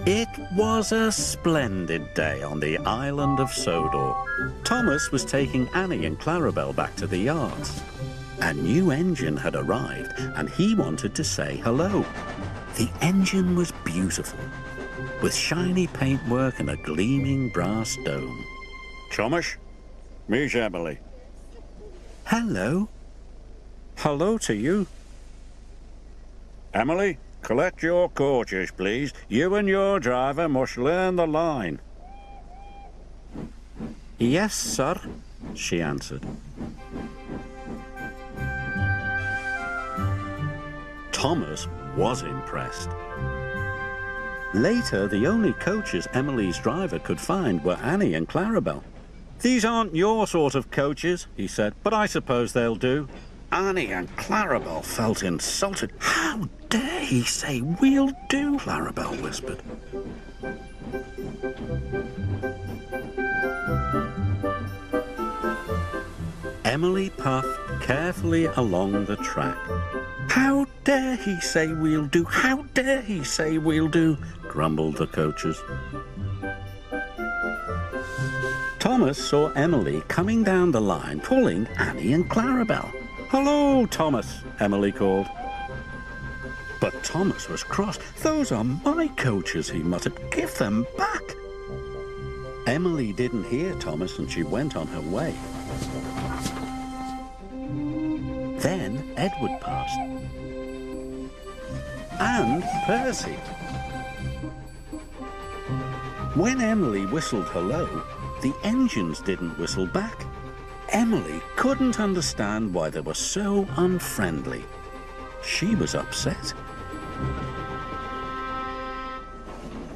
It was a splendid day on the island of Sodor. Thomas was taking Annie and Clarabel back to the yards. A new engine had arrived and he wanted to say hello. The engine was beautiful, with shiny paintwork and a gleaming brass dome. Thomas, meet Emily. Hello. Hello to you. Emily, collect your coaches, please. You and your driver must learn the line. Yes, sir, she answered. Thomas was impressed. Later, the only coaches Emily's driver could find were Annie and Clarabel. "These aren't your sort of coaches," he said, "but I suppose they'll do." Annie and Clarabel felt insulted. "How dare he say we'll do?" Clarabel whispered. Emily puffed carefully along the track. "How dare he say we'll do? How dare he say we'll do?" grumbled the coaches. Thomas saw Emily coming down the line, pulling Annie and Clarabel. "Hello, Thomas," Emily called. But Thomas was cross. "Those are my coaches," he muttered. "Give them back." Emily didn't hear Thomas and she went on her way. Then Edward passed. And Percy. When Emily whistled hello, the engines didn't whistle back. Emily couldn't understand why they were so unfriendly. She was upset.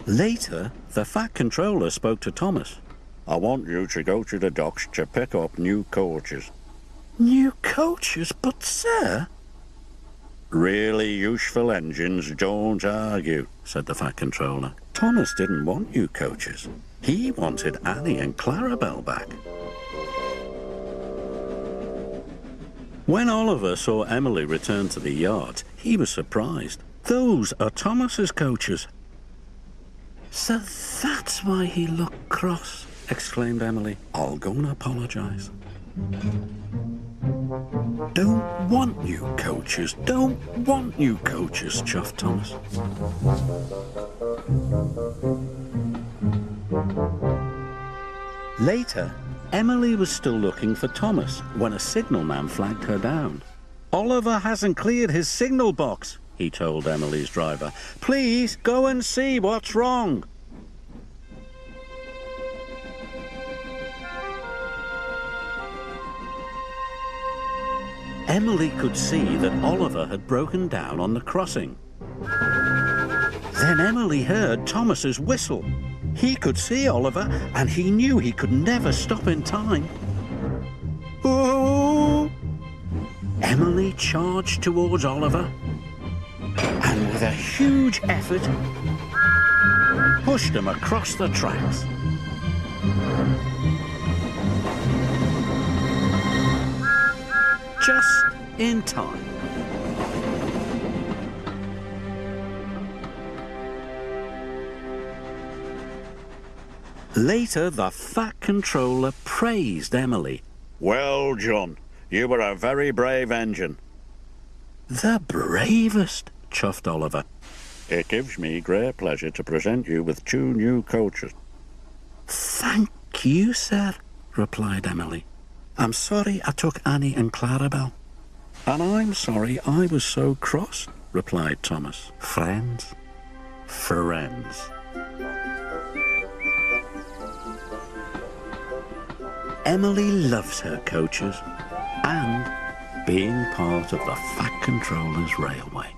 Later, the Fat Controller spoke to Thomas. "I want you to go to the docks to pick up new coaches." "New coaches? But, sir..." "Really useful engines don't argue," said the Fat Controller. Thomas didn't want new coaches. He wanted Annie and Clarabel back. When Oliver saw Emily return to the yard, he was surprised. "Those are Thomas's coaches." "So that's why he looked cross," exclaimed Emily. "I'll go and apologise." "Don't want new coaches, don't want new coaches," chuffed Thomas. Later, Emily was still looking for Thomas when a signalman flagged her down. "Oliver hasn't cleared his signal box," he told Emily's driver. "Please go and see what's wrong." Emily could see that Oliver had broken down on the crossing. Then Emily heard Thomas's whistle. He could see Oliver, and he knew he could never stop in time. Oh! Emily charged towards Oliver, and with a huge effort, pushed him across the tracks. Just in time. Later, the Fat Controller praised Emily. "Well, John, you were a very brave engine." "The bravest," chuffed Oliver. "It gives me great pleasure to present you with 2 new coaches." "Thank you, sir," replied Emily. "I'm sorry I took Annie and Clarabel." "And I'm sorry I was so cross," replied Thomas. Friends. Friends. Emily loves her coaches and being part of the Fat Controller's Railway.